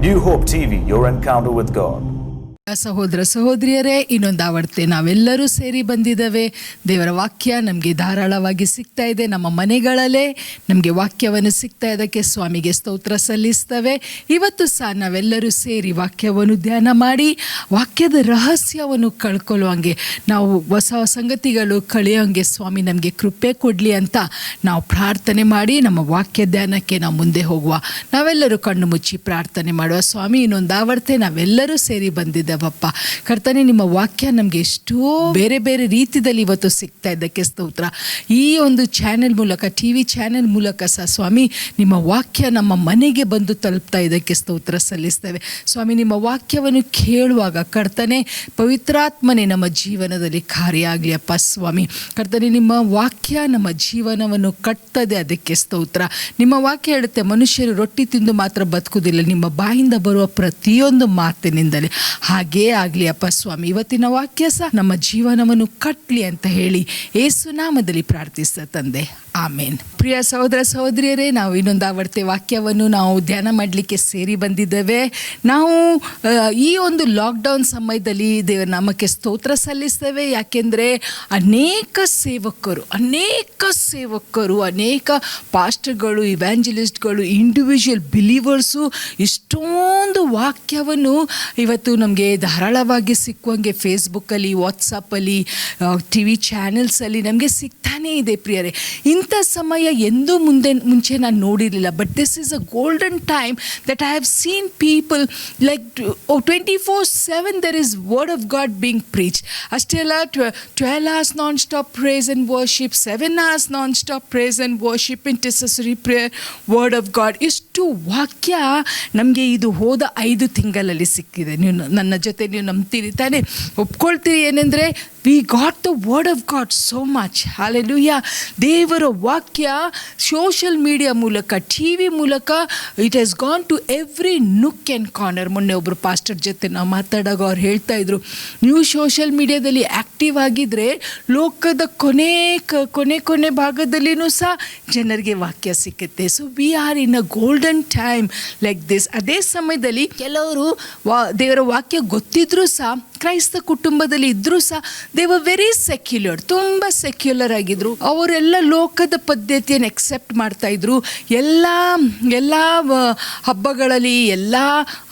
New Hope TV, your encounter with God. ಸಹೋದರ ಸಹೋದರಿಯರೇ, ಇನ್ನೊಂದು ಆವರ್ತೆ ನಾವೆಲ್ಲರೂ ಸೇರಿ ಬಂದಿದ್ದೇವೆ. ದೇವರ ವಾಕ್ಯ ನಮಗೆ ಧಾರಾಳವಾಗಿ ಸಿಗ್ತಾ ಇದೆ. ನಮ್ಮ ಮನೆಗಳಲ್ಲೇ ನಮಗೆ ವಾಕ್ಯವನ್ನು ಸಿಗ್ತಾ ಇದಕ್ಕೆ ಸ್ವಾಮಿಗೆ ಸ್ತೋತ್ರ ಸಲ್ಲಿಸ್ತೇವೆ. ಇವತ್ತು ಸಹ ನಾವೆಲ್ಲರೂ ಸೇರಿ ವಾಕ್ಯವನ್ನು ಧ್ಯಾನ ಮಾಡಿ ವಾಕ್ಯದ ರಹಸ್ಯವನ್ನು ಕಳ್ಕೊಳ್ಳುವಂಗೆ, ನಾವು ಹೊಸ ಸಂಗತಿಗಳು ಕಳೆಯೋಂಗೆ ಸ್ವಾಮಿ ನಮಗೆ ಕೃಪೆ ಕೊಡಲಿ ಅಂತ ನಾವು ಪ್ರಾರ್ಥನೆ ಮಾಡಿ ನಮ್ಮ ವಾಕ್ಯ ಧ್ಯಾನಕ್ಕೆ ನಾವು ಮುಂದೆ ಹೋಗುವ. ನಾವೆಲ್ಲರೂ ಕಣ್ಣು ಮುಚ್ಚಿ ಪ್ರಾರ್ಥನೆ ಮಾಡುವ. ಸ್ವಾಮಿ, ಇನ್ನೊಂದು ಆವರ್ತೆ ನಾವೆಲ್ಲರೂ ಸೇರಿ ಬಂದಿದ್ದೇವೆ. ಕರ್ತನೆ, ನಿಮ್ಮ ವಾಕ್ಯ ನಮಗೆ ಎಷ್ಟೋ ಬೇರೆ ಬೇರೆ ರೀತಿಯಲ್ಲಿ ಇವತ್ತು ಸಿಗ್ತಾ ಇದ್ದಕ್ಕೆ ಸ್ತೋತ್ರ. ಈ ಒಂದು ಚಾನೆಲ್ ಮೂಲಕ, TV ಚಾನೆಲ್ ಮೂಲಕ ಸಹ ಸ್ವಾಮಿ ನಿಮ್ಮ ವಾಕ್ಯ ನಮ್ಮ ಮನೆಗೆ ಬಂದು ತಲುಪ್ತಾ ಇದಕ್ಕೆ ಸ್ತೋತ್ರ ಸಲ್ಲಿಸ್ತೇವೆ. ಸ್ವಾಮಿ, ನಿಮ್ಮ ವಾಕ್ಯವನ್ನು ಕೇಳುವಾಗ ಕರ್ತನೆ ಪವಿತ್ರಾತ್ಮನೆ ನಮ್ಮ ಜೀವನದಲ್ಲಿ ಕಾರ್ಯ ಆಗಲಿ ಅಪ್ಪ. ಸ್ವಾಮಿ ಕರ್ತನೆ, ನಿಮ್ಮ ವಾಕ್ಯ ನಮ್ಮ ಜೀವನವನ್ನು ಕಟ್ತದೆ, ಅದಕ್ಕೆ ಸ್ತೋತ್ರ. ನಿಮ್ಮ ವಾಕ್ಯ ಹೇಳುತ್ತೆ, ಮನುಷ್ಯರು ರೊಟ್ಟಿ ತಿಂದು ಮಾತ್ರ ಬದುಕುವುದಿಲ್ಲ, ನಿಮ್ಮ ಬಾಯಿಂದ ಬರುವ ಪ್ರತಿಯೊಂದು ಮಾತಿನಿಂದಲೇ. ಹಾಗೇ ಆಗಲಿ ಅಪ್ಪ ಸ್ವಾಮಿ. ಇವತ್ತಿನ ವಾಕ್ಯ ಸಹ ನಮ್ಮ ಜೀವನವನ್ನು ಕಟ್ಟಲಿ ಅಂತ ಹೇಳಿ ಯೇಸು ನಾಮದಲ್ಲಿ ಪ್ರಾರ್ಥಿಸ್ತಾ ತಂದೆ, ಆಮೇನ್. ಪ್ರಿಯ ಸಹೋದರ ಸಹೋದರಿಯರೇ, ನಾವು ಇನ್ನೊಂದು ಆವರ್ತೆ ವಾಕ್ಯವನ್ನು ನಾವು ಧ್ಯಾನ ಮಾಡಲಿಕ್ಕೆ ಸೇರಿ ಬಂದಿದ್ದೇವೆ. ನಾವು ಈ ಒಂದು ಲಾಕ್ಡೌನ್ ಸಮಯದಲ್ಲಿ ದೇವರ ನಾಮಕ್ಕೆ ಸ್ತೋತ್ರ ಸಲ್ಲಿಸ್ತೇವೆ. ಯಾಕೆಂದರೆ ಅನೇಕ ಸೇವಕರು, ಅನೇಕ ಪಾಸ್ಟರ್ಗಳು, ಇವ್ಯಾಂಜಲಿಸ್ಟ್ಗಳು, ಇಂಡಿವಿಜುವಲ್ ಬಿಲೀವರ್ಸು ಇಷ್ಟೊಂದು ವಾಕ್ಯವನ್ನು ಇವತ್ತು ನಮಗೆ ಧಾರಾಳವಾಗಿ ಸಿಕ್ಕುವಂಗೆ ಫೇಸ್ಬುಕ್ಕಲ್ಲಿ, ವಾಟ್ಸಪ್ಪಲ್ಲಿ, TV ಚಾನೆಲ್ಸಲ್ಲಿ ನಮಗೆ ಸಿಗ್ತಾನೇ ಇದೆ. ಪ್ರಿಯರೇ, ಇಂಥ ಸಮಯ ಎಂದೂ ಮುಂಚೆ ನಾನು ನೋಡಿರಲಿಲ್ಲ. But this is a golden time that I have scene people like 24/7 there is word of God being preached. ಅಷ್ಟೇ ಅಲ್ಲ, 12 hours non-stop praise and worship, 7 hours non-stop praise and worship, intercessory prayer, word of God. ಇಷ್ಟು ವಾಕ್ಯ ನಮಗೆ ಇದು ಹೋದ 5 ತಿಂಗಳಲ್ಲಿ ಸಿಕ್ಕಿದೆ. ನೀವು ನನ್ನ ಜೊತೆ ನೀವು ನಂಬ್ತೀರಿ ತಾನೇ, ಒಪ್ಕೊಳ್ತೀರಿ ಏನೆಂದರೆ we got the word of God so much. Hallelujah. ದೇವರ ವಾಕ್ಯ ಸೋಷಿಯಲ್ ಮೀಡಿಯಾ ಮೂಲಕ, TV ಮೂಲಕ it has gone to every nook and corner. ಮೊನ್ನೆ ಒಬ್ಬರು ಪಾಸ್ಟರ್ ಜೊತೆ ನಾವು ಮಾತಾಡೋವಾಗ ಅವ್ರು ಹೇಳ್ತಾ ಇದ್ರು, ನೀವು ಸೋಷಿಯಲ್ ಮೀಡಿಯಾದಲ್ಲಿ ಆ್ಯಕ್ಟಿವ್ ಆಗಿದ್ದರೆ ಲೋಕದ ಕೊನೆ ಭಾಗದಲ್ಲಿನೂ ಸಹ ಜನರಿಗೆ ವಾಕ್ಯ ಸಿಕ್ಕುತ್ತೆ. So we are in a golden time like this. ಅದೇ ಸಮಯದಲ್ಲಿ ಕೆಲವರು ದೇವರ ವಾಕ್ಯ ಗೊತ್ತಿದ್ರೂ ಸಹ, ಕ್ರೈಸ್ತ ಕುಟುಂಬದಲ್ಲಿ ಇದ್ದರೂ ಸಹ ದೇ ವರ್ ವೆರಿ ಸೆಕ್ಯುಲರ್, ತುಂಬ ಸೆಕ್ಯುಲರ್ ಆಗಿದ್ರು. ಅವರೆಲ್ಲ ಲೋಕದ ಪದ್ಧತಿಯನ್ನು ಎಕ್ಸೆಪ್ಟ್ ಮಾಡ್ತಾಯಿದ್ರು. ಎಲ್ಲ ಹಬ್ಬಗಳಲ್ಲಿ, ಎಲ್ಲ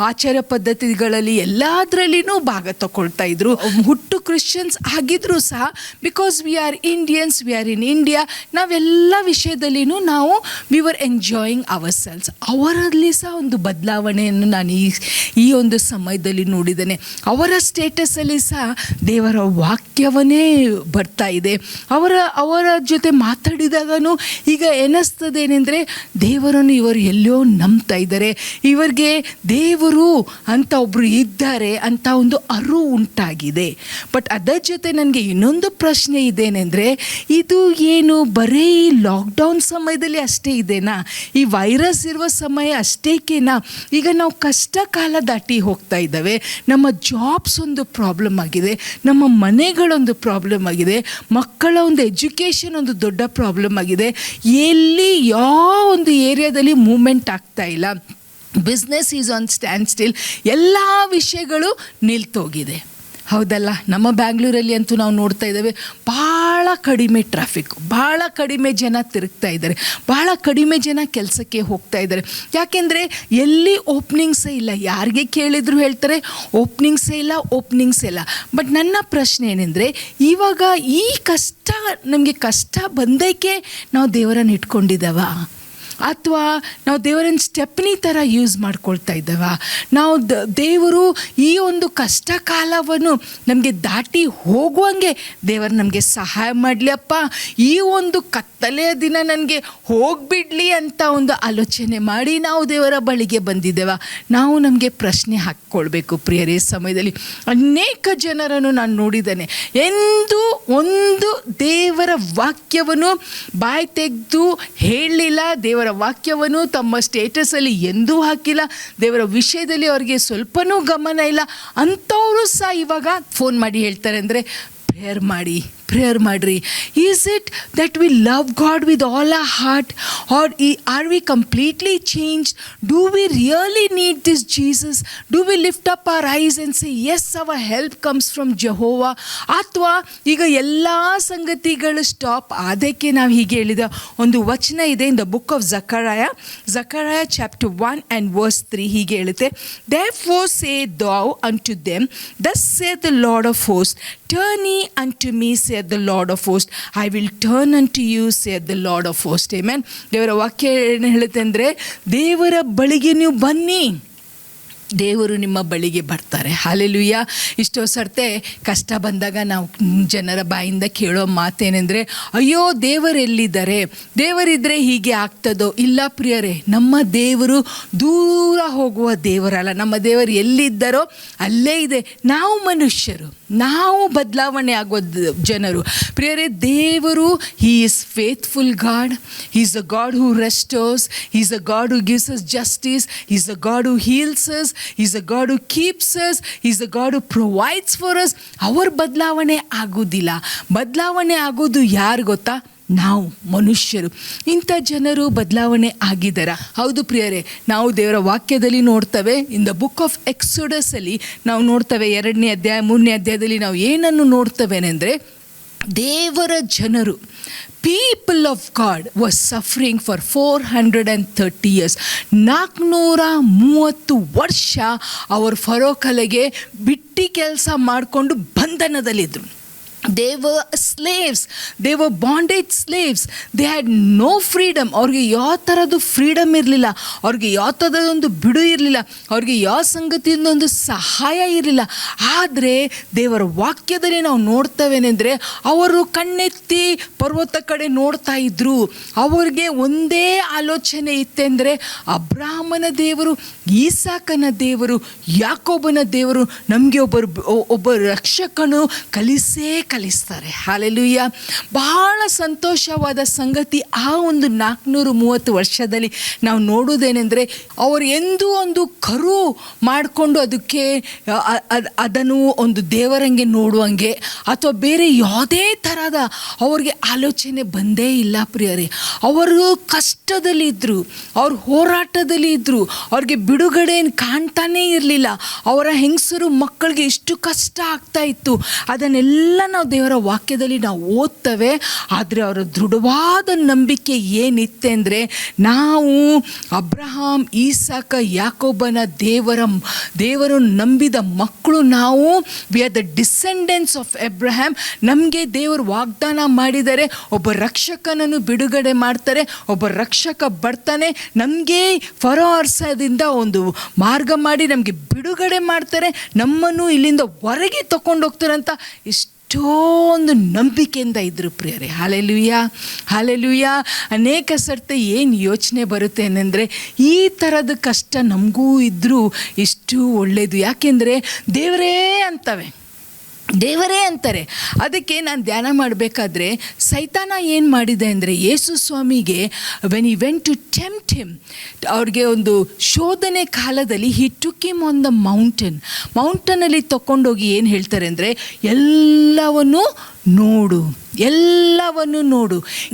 ಆಚಾರ ಪದ್ಧತಿಗಳಲ್ಲಿ, ಎಲ್ಲದರಲ್ಲಿನೂ ಭಾಗ ತಗೊಳ್ತಾ ಇದ್ರು. ಹುಟ್ಟು ಕ್ರಿಶ್ಚಿಯನ್ಸ್ ಆಗಿದ್ರು ಸಹ, because we are Indians, we are in India, ನಾವೆಲ್ಲ ವಿಷಯದಲ್ಲಿನೂ ನಾವು we were enjoying ourselves. ಅವರಲ್ಲಿ ಸಹ ಒಂದು ಬದಲಾವಣೆಯನ್ನು ನಾನು ಈ ಒಂದು ಸಮಯದಲ್ಲಿ ನೋಡಿದ್ದೇನೆ. ಅವರ ಸ್ಟೇಟಸಲ್ಲಿ ಸಹ ದೇವರ ವಾಕ್ಯವನ್ನೇ ಬರ್ತಾ ಇದೆ. ಅವರ ಜೊತೆ ಮಾತಾಡಿದಾಗನೂ ಈಗ ಎನಿಸ್ತದೇನೆಂದರೆ, ದೇವರನ್ನು ಇವರು ಎಲ್ಲೋ ನಂಬ್ತಾ ಇದ್ದಾರೆ, ಇವರಿಗೆ ದೇವರು ಅಂತ ಒಬ್ಬರು ಇದ್ದಾರೆ ಅಂತ ಒಂದು ಅರಿವು ಉಂಟಾಗಿದೆ. ಬಟ್ ಅದರ ಜೊತೆ ನನಗೆ ಇನ್ನೊಂದು ಪ್ರಶ್ನೆ ಇದೇನೆಂದರೆ, ಇದು ಏನು ಬರೀ ಈ ಲಾಕ್ಡೌನ್ ಸಮಯದಲ್ಲಿ ಅಷ್ಟೇ ಇದೆನಾ? ಈ ವೈರಸ್ ಇರುವ ಸಮಯ ಅಷ್ಟೇಕೇನಾ? ಈಗ ನಾವು ಕಷ್ಟ ಕಾಲ ದಾಟಿ ಹೋಗ್ತಾ ಇದ್ದಾವೆ. ನಮ್ಮ ಜಾಬ್ಸ್ ಒಂದು ಪ್ರಾಬ್ಲಮ್ ಆಗಿದೆ, ನಮ್ಮ ಮನೆಗಳೊಂದು ಪ್ರಾಬ್ಲಮ್ ಆಗಿದೆ, ಮಕ್ಕಳ ಒಂದು ಎಜುಕೇಷನ್ ಒಂದು ದೊಡ್ಡ ಪ್ರಾಬ್ಲಮ್ ಆಗಿದೆ. ಎಲ್ಲಿ ಯಾವ ಒಂದು ಏರಿಯಾದಲ್ಲಿ ಮೂವ್ಮೆಂಟ್ ಆಗ್ತಾ ಇಲ್ಲ, business is on stand still, ಎಲ್ಲ ವಿಷಯಗಳು ನಿಲ್ತೋಗಿದೆ. ಹೌದಲ್ಲ? ನಮ್ಮ ಬ್ಯಾಂಗ್ಳೂರಲ್ಲಿ ಅಂತೂ ನಾವು ನೋಡ್ತಾ ಇದ್ದೇವೆ, ಭಾಳ ಕಡಿಮೆ ಟ್ರಾಫಿಕ್, ಭಾಳ ಕಡಿಮೆ ಜನ ತಿರುಗ್ತಾ ಇದ್ದಾರೆ, ಭಾಳ ಕಡಿಮೆ ಜನ ಕೆಲಸಕ್ಕೆ ಹೋಗ್ತಾ ಇದ್ದಾರೆ. ಯಾಕೆಂದರೆ ಎಲ್ಲಿ ಓಪ್ನಿಂಗ್ಸೇ ಇಲ್ಲ. ಯಾರಿಗೆ ಕೇಳಿದ್ರು ಹೇಳ್ತಾರೆ ಓಪ್ನಿಂಗ್ಸೇ ಇಲ್ಲ. ಬಟ್ ನನ್ನ ಪ್ರಶ್ನೆ ಏನೆಂದರೆ, ಇವಾಗ ಈ ನಮಗೆ ಕಷ್ಟ ಬಂದಕ್ಕೆ ನಾವು ದೇವರನ್ನು ಇಟ್ಕೊಂಡಿದ್ದಾವ, ಅಥವಾ ನಾವು ದೇವರನ್ನು ಸ್ಟೆಪ್ನಿ ಥರ ಯೂಸ್ ಮಾಡ್ಕೊಳ್ತಾ ಇದ್ದಾವ? ನಾವು ದೇವರು ಈ ಒಂದು ಕಷ್ಟ ಕಾಲವನ್ನು ನಮಗೆ ದಾಟಿ ಹೋಗುವಂಗೆ ದೇವರು ನಮಗೆ ಸಹಾಯ ಮಾಡಲಿಯಪ್ಪ, ಈ ಒಂದು ಕತ್ತಲೆಯ ದಿನ ನನಗೆ ಹೋಗಿಬಿಡ್ಲಿ ಅಂತ ಒಂದು ಆಲೋಚನೆ ಮಾಡಿ ನಾವು ದೇವರ ಬಳಿಗೆ ಬಂದಿದ್ದೇವ? ನಾವು ನಮಗೆ ಪ್ರಶ್ನೆ ಹಾಕ್ಕೊಳ್ಬೇಕು ಪ್ರಿಯರೇ. ಸಮಯದಲ್ಲಿ ಅನೇಕ ಜನರನ್ನು ನಾನು ನೋಡಿದ್ದೇನೆ, ಎಂದು ಒಂದು ದೇವರ ವಾಕ್ಯವನ್ನು ಬಾಯಿ ತೆಗೆದು ಹೇಳಲಿಲ್ಲ, ದೇವರ ವಾಕ್ಯವನ್ನು ತಮ್ಮ ಸ್ಟೇಟಸಲ್ಲಿ ಎಂದೂ ಹಾಕಿಲ್ಲ, ದೇವರ ವಿಷಯದಲ್ಲಿ ಅವರಿಗೆ ಸ್ವಲ್ಪನೂ ಗಮನ ಇಲ್ಲ. ಅಂಥವರು ಸಹ ಇವಾಗ ಫೋನ್ ಮಾಡಿ ಹೇಳ್ತಾರೆ ಅಂದರೆ, ಪ್ರೇಯರ್ ಪ್ರೇಯರ್ ಮಾಡಿರಿ. Is it that we love God with all our heart, are are we completely changed? Do we really need this Jesus? Do we lift up our eyes and say yes, our help comes from Jehovah? ಅಥವಾ ಈಗ ಎಲ್ಲ ಸಂಗತಿಗಳು stop ಅದಕ್ಕೆ ನಾವು ಹೀಗೆ ಹೇಳಿದ ಒಂದು ವಚನ ಇದೆ in the book of Zechariah chapter 1 and verse 3 ಹೀಗೆ ಹೇಳುತ್ತೆ, therefore say thou unto them, thus saith the Lord of hosts, turn ye unto me, saith the Lord of hosts, I will turn unto you, saith the Lord of hosts. Amen. ದೇವರ ವಾಕ್ಯ ಏನು ಹೇಳುತ್ತೆ ಅಂದರೆ, ದೇವರ ಬಳಿಗೆ ನೀವು ಬನ್ನಿ, ದೇವರು ನಿಮ್ಮ ಬಳಿಗೆ ಬರ್ತಾರೆ. ಹಲ್ಲೆಲೂಯಾ. ಇಷ್ಟೋ ಸರ್ತೆ ಕಷ್ಟ ಬಂದಾಗ ನಾವು ಜನರ ಬಾಯಿಂದ ಕೇಳೋ ಮಾತೇನೆಂದರೆ, ಅಯ್ಯೋ ದೇವರೆಲ್ಲಿದ್ದಾರೆ, ದೇವರಿದ್ದರೆ ಹೀಗೆ ಆಗ್ತದೋ? ಇಲ್ಲ ಪ್ರಿಯರೇ, ನಮ್ಮ ದೇವರು ದೂರ ಹೋಗುವ ದೇವರಲ್ಲ. ನಮ್ಮ ದೇವರು ಎಲ್ಲಿದ್ದಾರೋ ಅಲ್ಲೇ ಇದೆ. ನಾವು ಮನುಷ್ಯರು, ನಾವು ಬದಲಾವಣೆ ಆಗೋ ಜನರು. ಪ್ರಿಯರೇ, ದೇವರು he is faithful God, he is a God who restores, he is a God who gives us justice, he is a God who heals us, He's a God who keeps us. He's a God who provides for us. ಅವ್ರ ಬದಲಾವಣೆ ಆಗೋದಿಲ್ಲ. ಬದಲಾವಣೆ ಆಗೋದು ಯಾರು ಗೊತ್ತಾ? ನಾವು ಮನುಷ್ಯರು. ಇಂಥ ಜನರು ಬದಲಾವಣೆ ಆಗಿದ್ದಾರ? ಹೌದು ಪ್ರಿಯರೇ, ನಾವು ದೇವರ ವಾಕ್ಯದಲ್ಲಿ ನೋಡ್ತೇವೆ. ಇನ್ ದ ಬುಕ್ ಆಫ್ ಎಕ್ಸೋಡಸ್ ಅಲ್ಲಿ ನಾವು ನೋಡ್ತೇವೆ, 2ನೇ ಅಧ್ಯಾಯ 3ನೇ ಅಧ್ಯಾಯದಲ್ಲಿ ನಾವು ಏನನ್ನು ನೋಡ್ತೇವೆನೆಂದರೆ, ದೇವರ ಜನರು, people of god was suffering for 430 years. 430 ವರ್ಷ ಅವರು ಫರೋ ಕಲೆಗೆ ಬಿಟ್ಟಿ ಕೆಲಸ ಮಾಡಿಕೊಂಡು ಬಂಧನದಲ್ಲಿದ್ದರು. They were slaves. They were bondage slaves. They had no freedom. ಅವ್ರಿಗೆ ಯಾವ ಥರದ್ದು ಫ್ರೀಡಮ್ ಇರಲಿಲ್ಲ, ಅವ್ರಿಗೆ ಯಾವ ಥರದೊಂದು ಬಿಡು ಇರಲಿಲ್ಲ, ಅವ್ರಿಗೆ ಯಾವ ಸಂಗತಿಯಿಂದ ಒಂದು ಸಹಾಯ ಇರಲಿಲ್ಲ. ಆದರೆ ದೇವರ ವಾಕ್ಯದಲ್ಲಿ ನಾವು ನೋಡ್ತವೇನೆಂದರೆ, ಅವರು ಕಣ್ಣೆತ್ತಿ ಪರ್ವತ ಕಡೆ ನೋಡ್ತಾ ಇದ್ರು. ಅವ್ರಿಗೆ ಒಂದೇ ಆಲೋಚನೆ ಇತ್ತೆಂದರೆ, ಅಬ್ರಾಹ್ಮನ ದೇವರು, ಈಸಾಕನ ದೇವರು, ಯಾಕೋಬನ ದೇವರು ನಮಗೆ ಒಬ್ಬ ರಕ್ಷಕನು ಕಲಿಸ್ತಾರೆ. ಹಲ್ಲೆಲೂಯಾ. ಬಹಳ ಸಂತೋಷವಾದ ಸಂಗತಿ ಆ ಒಂದು 430 ವರ್ಷದಲ್ಲಿ ನಾವು ನೋಡುವುದೇನೆಂದರೆ, ಅವರು ಎಂದೂ ಒಂದು ಕರು ಮಾಡಿಕೊಂಡು ಅದನ್ನು ಒಂದು ದೇವರಂಗೆ ನೋಡುವಂಗೆ ಅಥವಾ ಬೇರೆ ಯಾವುದೇ ಥರದ ಅವ್ರಿಗೆ ಆಲೋಚನೆ ಬಂದೇ ಇಲ್ಲ ಪ್ರಿಯರೇ. ಅವರು ಕಷ್ಟದಲ್ಲಿ ಇದ್ದರು, ಅವ್ರ ಹೋರಾಟದಲ್ಲಿ ಇದ್ದರು, ಅವ್ರಿಗೆ ಬಿಡುಗಡೆ ಕಾಣ್ತಾನೇ ಇರಲಿಲ್ಲ. ಅವರ ಹೆಂಗಸರು ಮಕ್ಕಳಿಗೆ ಎಷ್ಟು ಕಷ್ಟ ಆಗ್ತಾ ಇತ್ತು, ಅದನ್ನೆಲ್ಲ ನಾವು ದೇವರ ವಾಕ್ಯದಲ್ಲಿ ನಾವು ಓದ್ತೇವೆ. ಆದರೆ ಅವರ ದೃಢವಾದ ನಂಬಿಕೆ ಏನಿತ್ತೆ ಅಂದರೆ, ನಾವು ಅಬ್ರಹಾಂ, ಈಸಾಕ, ಯಾಕೋಬನ ದೇವರು ನಂಬಿದ ಮಕ್ಕಳು ನಾವು. V are the descendants of Abraham. ನಮಗೆ ದೇವರು ವಾಗ್ದಾನ ಮಾಡಿದರೆ ಒಬ್ಬ ರಕ್ಷಕನನ್ನು ಬಿಡುಗಡೆ ಮಾಡ್ತಾರೆ, ಒಬ್ಬ ರಕ್ಷಕ ಬರ್ತಾನೆ, ನಮಗೆ ಫರೋ ಅರಸದಿಂದ ಒಂದು ಮಾರ್ಗ ಮಾಡಿ ನಮಗೆ ಬಿಡುಗಡೆ ಮಾಡ್ತಾರೆ, ನಮ್ಮನ್ನು ಇಲ್ಲಿಂದ ಹೊರಗೆ ತಗೊಂಡು ಹೋಗ್ತಾರೆ ಅಂತ ಎಷ್ಟೊಂದು ನಂಬಿಕೆಯಿಂದ ಇದ್ದರು ಪ್ರಿಯರೇ. Hallelujah, hallelujah. ಅನೇಕ ಸರ್ತಿ ಏನು ಯೋಚನೆ ಬರುತ್ತೆ ಅಂದರೆ, ಈ ಥರದ ಕಷ್ಟ ನಮಗೂ ಇದ್ದರೂ ಎಷ್ಟು ಒಳ್ಳೆಯದು. ಯಾಕೆಂದರೆ ದೇವರೇ ಅಂತಾರೆ. ಅದಕ್ಕೆ ನಾನು ಧ್ಯಾನ ಮಾಡಬೇಕಾದ್ರೆ ಸೈತಾನ ಏನು ಮಾಡಿದೆ ಅಂದರೆ, ಯೇಸು ಸ್ವಾಮಿಗೆ when he went to tempt him, ಅವ್ರಿಗೆ ಒಂದು ಶೋಧನೆ ಕಾಲದಲ್ಲಿ he took him on the ಮೌಂಟನಲ್ಲಿ ತಗೊಂಡೋಗಿ ಏನು ಹೇಳ್ತಾರೆ ಅಂದರೆ, ಎಲ್ಲವನ್ನು ನೋಡು,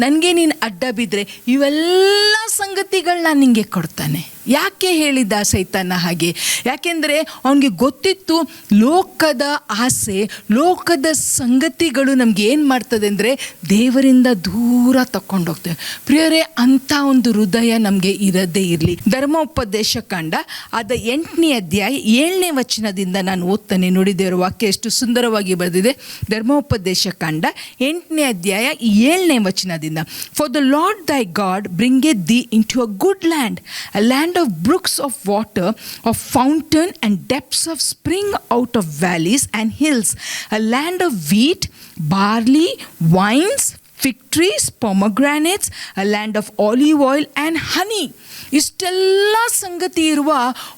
ನನಗೆ ನೀನು ಅಡ್ಡ ಬಿದ್ದರೆ ಇವೆಲ್ಲ ಸಂಗತಿಗಳು ನಾನು ನಿಮಗೆ ಕೊಡ್ತಾನೆ. ಯಾಕೆ ಹೇಳಿದ್ದ ಸೈತಾನ ಹಾಗೆ? ಯಾಕೆಂದರೆ ಅವನಿಗೆ ಗೊತ್ತಿತ್ತು, ಲೋಕದ ಆಸೆ, ಲೋಕದ ಸಂಗತಿಗಳು ನಮ್ಗೆ ಏನು ಮಾಡ್ತದೆ ಅಂದರೆ ದೇವರಿಂದ ದೂರ ತಗೊಂಡೋಗ್ತೇವೆ. ಪ್ರಿಯರೇ, ಅಂಥ ಒಂದು ಹೃದಯ ನಮಗೆ ಇರದೇ ಇರಲಿ. ಧರ್ಮೋಪದೇಶ ಕಾಂಡ ಅದ 8ನೇ ಅಧ್ಯಾಯ 7ನೇ ವಚನದಿಂದ ನಾನು ಓದ್ತಾನೆ. ನೋಡಿ ದೇವರ ವಾಕ್ಯ ಎಷ್ಟು ಸುಂದರವಾಗಿ ಬರೆದಿದೆ. ಧರ್ಮೋಪದೇಶ ಕಾಂಡ 8ನೇ ಅಧ್ಯಾಯ 7ನೇ ವಚನದಿಂದ, for the lord thy God bringeth thee into a good land, a land of brooks of water, of fountain and depths of spring out of valleys and hills, a land of wheat, barley, wines, fig trees, pomegranates, a land of olive oil and honey. ಇಷ್ಟೆಲ್ಲ ಸಂಗತಿ ಇರುವ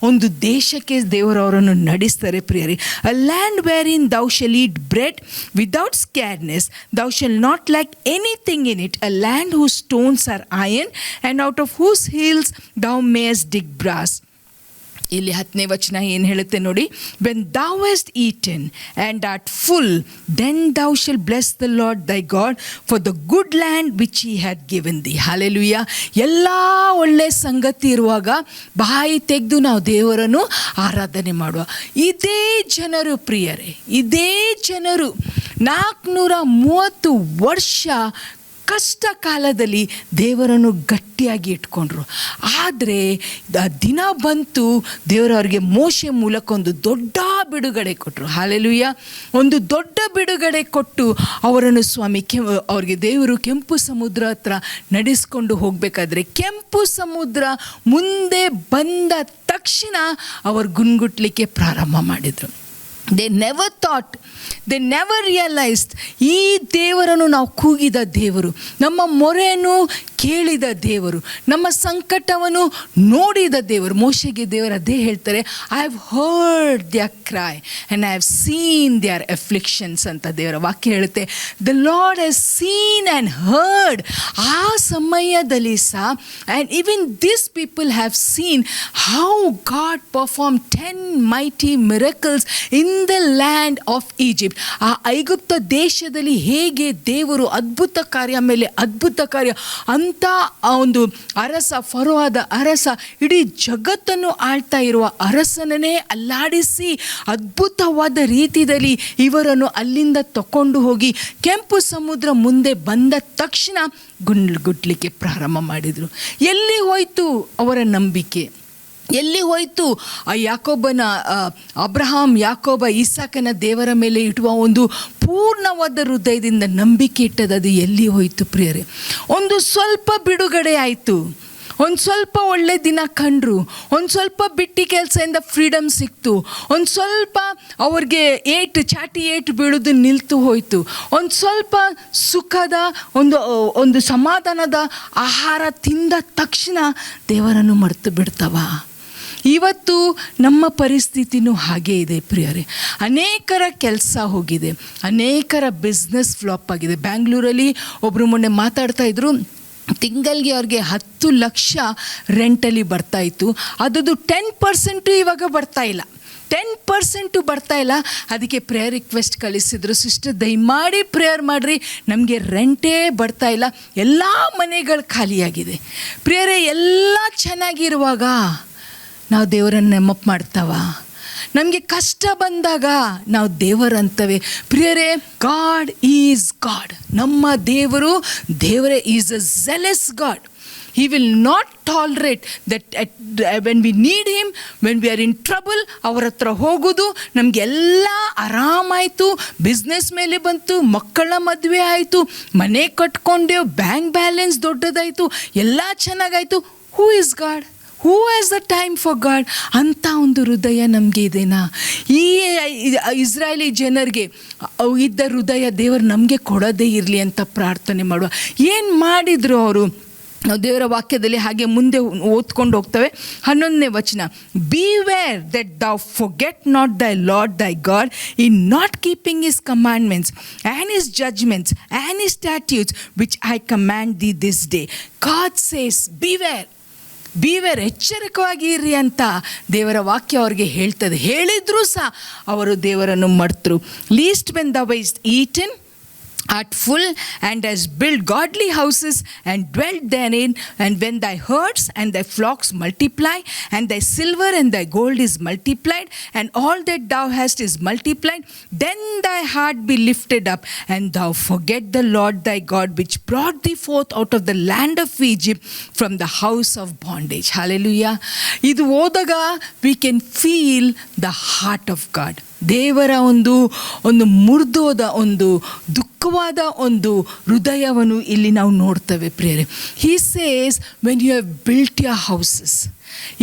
ಒಂದು ದೇಶಕ್ಕೆ ದೇವರವರನ್ನು ನಡೆಸ್ತಾರೆ ಪ್ರಿಯರೇ. A land where in thou shalt eat bread without scarceness, thou shalt not lack anything in it, a land whose stones are iron and out of whose hills thou mayest dig brass. ಇಲ್ಲಿ 10ನೇ ವಚನ ಏನು ಹೇಳುತ್ತೆ ನೋಡಿ. When thou hast eaten and art full, then thou shalt bless the Lord thy God for the good land which he had given thee. Hallelujah. ಎಲ್ಲ ಒಳ್ಳೆ ಸಂಗತಿ ಇರುವಾಗ ಬಾಯಿ ತೆಗೆದು ನಾವು ದೇವರನ್ನು ಆರಾಧನೆ ಮಾಡುವ. ಇದೇ ಜನರು ಪ್ರಿಯರೇ, ಇದೇ ಜನರು 430 ವರ್ಷ ಕಷ್ಟ ಕಾಲದಲ್ಲಿ ದೇವರನ್ನು ಗಟ್ಟಿಯಾಗಿ ಇಟ್ಕೊಂಡ್ರು. ಆದರೆ ದಿನ ಬಂತು, ದೇವರವ್ರಿಗೆ ಮೋಶೆ ಮೂಲಕ ಒಂದು ದೊಡ್ಡ ಬಿಡುಗಡೆ ಕೊಟ್ಟರು. ಹಲ್ಲೆಲೂಯಾ. ಒಂದು ದೊಡ್ಡ ಬಿಡುಗಡೆ ಕೊಟ್ಟು ಅವರನ್ನು ಅವ್ರಿಗೆ ದೇವರು ಕೆಂಪು ಸಮುದ್ರ ಹತ್ರ ನಡೆಸ್ಕೊಂಡು ಹೋಗಬೇಕಾದ್ರೆ ಕೆಂಪು ಸಮುದ್ರ ಮುಂದೆ ಬಂದ ತಕ್ಷಣ ಅವರು ಗುನ್ಗುಟ್ಲಿಕ್ಕೆ ಪ್ರಾರಂಭ ಮಾಡಿದರು. They never thought, they never realised, ಈ ದೇವರನ್ನು ನಾವು ಕೂಗಿದ ದೇವರು, ನಮ್ಮ ಮೊರೆಯನ್ನು ಕೇಳಿದ ದೇವರು, ನಮ್ಮ ಸಂಕಟವನ್ನು ನೋಡಿದ ದೇವರು. ಮೋಶೆಗೆ ದೇವರು ಅದೇ ಹೇಳ್ತಾರೆ, I have heard their cry and I have seen their afflictions ಅಂತ ದೇವರ ವಾಕ್ಯ ಹೇಳುತ್ತೆ. The lord has seen and heard. ಆ ಸಮಯದಲ್ಲಿ ಸಹ and even this people have seen how God perform 10 mighty miracles in the land of Egypt. ಆ ಐಗುಪ್ತ ದೇಶದಲ್ಲಿ ಹೇಗೆ ದೇವರು ಅದ್ಭುತ ಕಾರ್ಯ ಮೇಲೆ ಅದ್ಭುತ ಕಾರ್ಯ ಅಂತ ಒಂದು ಅರಸ, ಫರೋಹದ ಅರಸ, ಇಡೀ ಜಗತ್ತನ್ನು ಆಳ್ತಾ ಇರುವ ಅರಸನನ್ನೇ ಅಲ್ಲಾಡಿಸಿ ಅದ್ಭುತವಾದ ರೀತಿಯಲ್ಲಿ ಇವರನ್ನು ಅಲ್ಲಿಂದ ತಕೊಂಡು ಹೋಗಿ ಕೆಂಪು ಸಮುದ್ರ ಮುಂದೆ ಬಂದ ತಕ್ಷಣ ಗುಡ್ಲಿಕ್ಕೆ ಪ್ರಾರಂಭ ಮಾಡಿದರು. ಎಲ್ಲಿ ಹೋಯಿತು ಅವರ ನಂಬಿಕೆ? ಎಲ್ಲಿ ಹೋಯಿತು ಆ ಯಾಕೋಬನ, ಅಬ್ರಹಾಂ, ಯಾಕೋಬ, ಇಸಾಕನ ದೇವರ ಮೇಲೆ ಇಟ್ಟುವ ಒಂದು ಪೂರ್ಣವಾದ ಹೃದಯದಿಂದ ನಂಬಿಕೆ ಇಟ್ಟದ್ದು ಎಲ್ಲಿ ಹೋಯಿತು ಪ್ರಿಯರೇ? ಒಂದು ಸ್ವಲ್ಪ ಬಿಡುಗಡೆ ಆಯಿತು, ಒಂದು ಸ್ವಲ್ಪ ಒಳ್ಳೆ ದಿನ ಕಂಡ್ರು, ಒಂದು ಸ್ವಲ್ಪ ಬಿಟ್ಟಿ ಕೆಲಸದಿಂದ ಫ್ರೀಡಮ್ ಸಿಕ್ತು, ಒಂದು ಸ್ವಲ್ಪ ಅವ್ರಿಗೆ ಚಾಟಿ ಏಟು ಬೀಳೋದು ನಿಲ್ತು ಹೋಯಿತು, ಒಂದು ಸ್ವಲ್ಪ ಸುಖದ ಒಂದು ಸಮಾಧಾನದ ಆಹಾರ ತಿಂದ ತಕ್ಷಣ ದೇವರನ್ನು ಮರೆತು ಬಿಡ್ತವ. ಇವತ್ತು ನಮ್ಮ ಪರಿಸ್ಥಿತಿನೂ ಹಾಗೇ ಇದೆ ಪ್ರಿಯರೇ. ಅನೇಕರ ಕೆಲಸ ಹೋಗಿದೆ, ಅನೇಕರ ಬಿಸ್ನೆಸ್ ಫ್ಲಾಪ್ ಆಗಿದೆ. ಬ್ಯಾಂಗ್ಳೂರಲ್ಲಿ ಒಬ್ಬರು ಮೊನ್ನೆ ಮಾತಾಡ್ತಾ ಇದ್ರು, ತಿಂಗಳಿಗೆ ಅವ್ರಿಗೆ 10 ಲಕ್ಷ ರೆಂಟಲ್ಲಿ ಬರ್ತಾಯಿತ್ತು, ಅದದು 10% ಇವಾಗ ಬರ್ತಾ ಇಲ್ಲ, 10% ಬರ್ತಾ ಇಲ್ಲ. ಅದಕ್ಕೆ ಪ್ರೇಯರ್ ರಿಕ್ವೆಸ್ಟ್ ಕಳಿಸಿದ್ರು, ಸಿಸ್ಟರ್ ದಯಮಾಡಿ ಪ್ರೇಯರ್ ಮಾಡಿರಿ, ನಮಗೆ ರೆಂಟೇ ಬರ್ತಾ ಇಲ್ಲ, ಎಲ್ಲ ಮನೆಗಳು ಖಾಲಿಯಾಗಿದೆ. ಪ್ರೇಯರೇ, ಎಲ್ಲ ಚೆನ್ನಾಗಿರುವಾಗ ನಾವು ದೇವರನ್ನು ನೆನಪು ಮಾಡ್ತಾವ? ನಮಗೆ ಕಷ್ಟ ಬಂದಾಗ ನಾವು ದೇವರಂತವೆ. ಪ್ರಿಯರೇ, ಗಾಡ್ ಈಸ್ ಗಾಡ್. ನಮ್ಮ ದೇವರೇ is a zealous god. He will not tolerate that when we need him, when we are in trouble, ಅವ್ರ ಹತ್ರ ಹೋಗೋದು, ನಮಗೆಲ್ಲ ಆರಾಮಾಯಿತು, ಬಿಸ್ನೆಸ್ ಮೇಲೆ ಬಂತು, ಮಕ್ಕಳ ಮದುವೆ ಆಯಿತು, ಮನೆ ಕಟ್ಕೊಂಡೆವು, ಬ್ಯಾಂಕ್ ಬ್ಯಾಲೆನ್ಸ್ ದೊಡ್ಡದಾಯಿತು, ಎಲ್ಲ ಚೆನ್ನಾಗಾಯಿತು. Who is God? Who has the time for God? ಅಂಥ ಒಂದು ಹೃದಯ ನಮಗೆ ಇದೆನಾ? ಈ ಇಸ್ರಾಯೇಲಿ ಜನರಿಗೆ ಇದ್ದ ಹೃದಯ ದೇವರು ನಮಗೆ ಕೊಡೋದೇ ಇರಲಿ ಅಂತ ಪ್ರಾರ್ಥನೆ ಮಾಡುವ. ಏನು ಮಾಡಿದರು ಅವರು? ನಾವು ದೇವರ ವಾಕ್ಯದಲ್ಲಿ ಹಾಗೆ ಮುಂದೆ ಓದ್ಕೊಂಡು ಹೋಗ್ತವೆ. 11ನೇ ವಚನ, beware that thou forget not thy Lord thy God in not keeping his commandments and his judgments and his statutes which I command thee this day. God says, beware, ಎಚ್ಚರಿಕವಾಗಿರ್ರಿ ಅಂತ ದೇವರ ವಾಕ್ಯ ಅವ್ರಿಗೆ ಹೇಳ್ತದೆ. ಹೇಳಿದರೂ ಸಹ ಅವರು ದೇವರನ್ನು ಮರ್ತರು. Lest when thou hast eaten, art full, and hast built godly houses and dwelt therein, and when thy herds and thy flocks multiply, and thy silver and thy gold is multiplied, and all that thou hast is multiplied, then thy heart be lifted up, and thou forget the Lord thy God, which brought thee forth out of the land of Egypt from the house of bondage. Hallelujah. ಇದು ಓದಾಗ we can feel the heart of God. ದೇವರ ಒಂದು ಮುರಿದೋದ ಒಂದು ದುಃಖವಾದ ಒಂದು ಹೃದಯವನ್ನು ಇಲ್ಲಿ ನಾವು ನೋಡ್ತೇವೆ ಪ್ರಿಯರೇ. He says, when you have built your houses.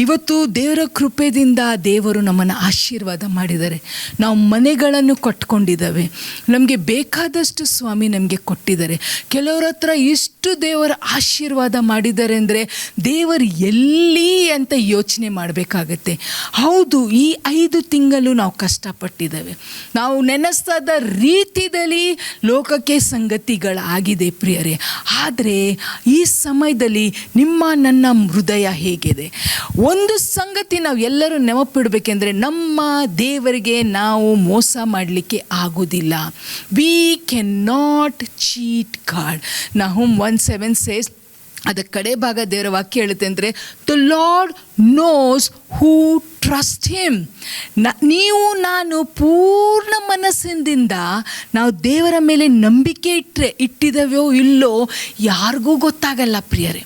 ಇವತ್ತು ದೇವರ ಕೃಪೆಯಿಂದ ದೇವರು ನಮ್ಮನ್ನು ಆಶೀರ್ವಾದ ಮಾಡಿದ್ದಾರೆ. ನಾವು ಮನೆಗಳನ್ನು ಕಟ್ಕೊಂಡಿದ್ದಾವೆ, ನಮಗೆ ಬೇಕಾದಷ್ಟು ಸ್ವಾಮಿ ನಮಗೆ ಕೊಟ್ಟಿದ್ದಾರೆ. ಕೆಲವರ ಹತ್ರ ಇಷ್ಟು ದೇವರ ಆಶೀರ್ವಾದ ಮಾಡಿದ್ದಾರೆ ಅಂದರೆ ದೇವರು ಎಲ್ಲಿ ಅಂತ ಯೋಚನೆ ಮಾಡಬೇಕಾಗತ್ತೆ. ಹೌದು, ಈ 5 ತಿಂಗಳು ನಾವು ಕಷ್ಟಪಟ್ಟಿದ್ದೇವೆ, ನಾವು ನೆನೆಸ್ತಾದ ರೀತಿಯಲ್ಲಿ ಲೋಕಕ್ಕೆ ಸಂಗತಿಗಳಾಗಿದೆ ಪ್ರಿಯರೇ. ಆದರೆ ಈ ಸಮಯದಲ್ಲಿ ನಿಮ್ಮ ನನ್ನ ಹೃದಯ ಹೇಗಿದೆ? ಒಂದು ಸಂಗತಿ ನಾವು ಎಲ್ಲರೂ ನೆನಪಿಡಬೇಕೆಂದರೆ ನಮ್ಮ ದೇವರಿಗೆ ನಾವು ಮೋಸ ಮಾಡಲಿಕ್ಕೆ ಆಗೋದಿಲ್ಲ. We can not cheat God. Nahum 1:7 says, ಅದ ಕಡೆ ಭಾಗ ದೇವರ ವಾಕ್ಯ ಹೇಳುತ್ತೆ ಅಂದರೆ, the Lord knows who trust him. ನೀವು ನಾನು ಪೂರ್ಣ ಮನಸ್ಸಿನಿಂದ ನಾವು ದೇವರ ಮೇಲೆ ನಂಬಿಕೆ ಇಟ್ಟಿದ್ದೇವೋ ಇಲ್ಲೋ ಯಾರಿಗೂ ಗೊತ್ತಾಗಲ್ಲ ಪ್ರಿಯರೇ.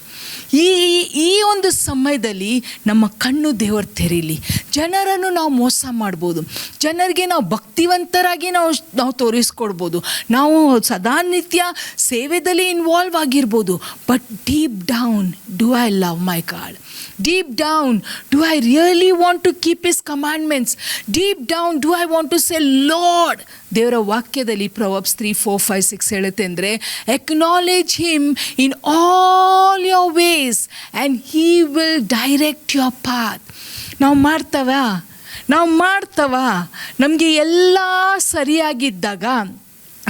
ಈ ಒಂದು ಸಮಯದಲ್ಲಿ ನಮ್ಮ ಕಣ್ಣು ದೇವರು ತೆರೀಲಿ. ಜನರನ್ನು ನಾವು ಮೋಸ ಮಾಡ್ಬೋದು, ಜನರಿಗೆ ನಾವು ಭಕ್ತಿವಂತರಾಗಿ ನಾವು ತೋರಿಸ್ಕೊಡ್ಬೋದು, ನಾವು ಸದಾ ನಿತ್ಯ ಸೇವೆಯಲ್ಲಿ ಇನ್ವಾಲ್ವ್ ಆಗಿರ್ಬೋದು. But deep down, do I love my god? Deep down, do I really want to keep His commandments? Deep down, do I want to say, Lord? ದೇವರ ವಾಕ್ಯದಲ್ಲಿ Proverbs 3, 4, 5, 6 ಹೇಳುತ್ತೆ ಅಂದರೆ, acknowledge Him in all your ways and He will direct your path. ನಾವು ಮಾಡ್ತವ ನಮಗೆ ಎಲ್ಲ ಸರಿಯಾಗಿದ್ದಾಗ,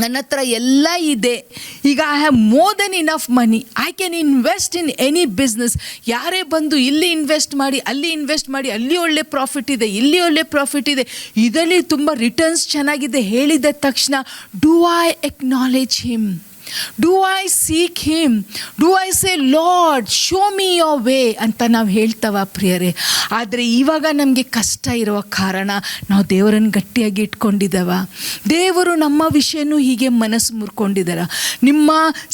ನನ್ನ ಹತ್ರ ಎಲ್ಲ ಇದೆ, ಈಗ I have more than enough money, I can invest in any business. ಯಾರೇ ಬಂದು ಇಲ್ಲಿ ಇನ್ವೆಸ್ಟ್ ಮಾಡಿ, ಅಲ್ಲಿ ಇನ್ವೆಸ್ಟ್ ಮಾಡಿ, ಅಲ್ಲಿ ಒಳ್ಳೆ ಪ್ರಾಫಿಟ್ ಇದೆ, ಇಲ್ಲಿ ಒಳ್ಳೆ ಪ್ರಾಫಿಟ್ ಇದೆ, ಇದರಲ್ಲಿ ತುಂಬ ರಿಟರ್ನ್ಸ್ ಚೆನ್ನಾಗಿದೆ ಹೇಳಿದ ತಕ್ಷಣ, do I acknowledge him? Do I seek him? Do I say, lord show me your way ಅಂತ ನಾವು ಹೇಳ್ತವ ಪ್ರಿಯರೇ? ಆದರೆ ಇವಾಗ ನಮಗೆ ಕಷ್ಟ ಇರುವ ಕಾರಣ ನಾವು ದೇವರನ್ನು ಗಟ್ಟಿಯಾಗಿ ಇಟ್ಕೊಂಡಿದ್ದಾವ. ದೇವರು ನಮ್ಮ ವಿಷಯನೂ ಹೀಗೆ ಮನಸ್ಸು ಮುರ್ಕೊಂಡಿದ್ದಾರ. ನಿಮ್ಮ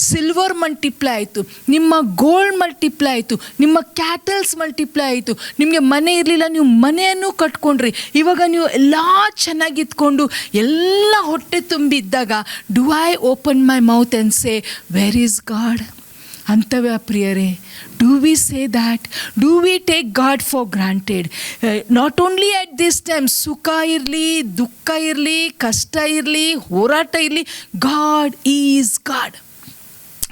ಸಿಲ್ವರ್ ಮಲ್ಟಿಪ್ಲೈ ಆಯಿತು, ನಿಮ್ಮ ಗೋಲ್ಡ್ ಮಲ್ಟಿಪ್ಲೈ ಆಯಿತು, ನಿಮ್ಮ ಕ್ಯಾಟಲ್ಸ್ ಮಲ್ಟಿಪ್ಲೈ ಆಯಿತು, ನಿಮಗೆ ಮನೆ ಇರಲಿಲ್ಲ, ನೀವು ಮನೆಯನ್ನು ಕಟ್ಕೊಂಡ್ರಿ, ಇವಾಗ ನೀವು ಎಲ್ಲ ಚೆನ್ನಾಗಿದ್ಕೊಂಡು ಎಲ್ಲ ಹೊಟ್ಟೆ ತುಂಬಿದ್ದಾಗ, do I open my mouth and say, where is God? ಅಂತವೇ ಪ್ರಿಯರೇ, do we say that? Do we take God for granted? Not only at this time, ಸುಖ ಇರಲಿ, ದುಃಖ ಇರಲಿ, ಕಷ್ಟ ಇರಲಿ, ಹೋರಾಟ ಇರಲಿ, God is God.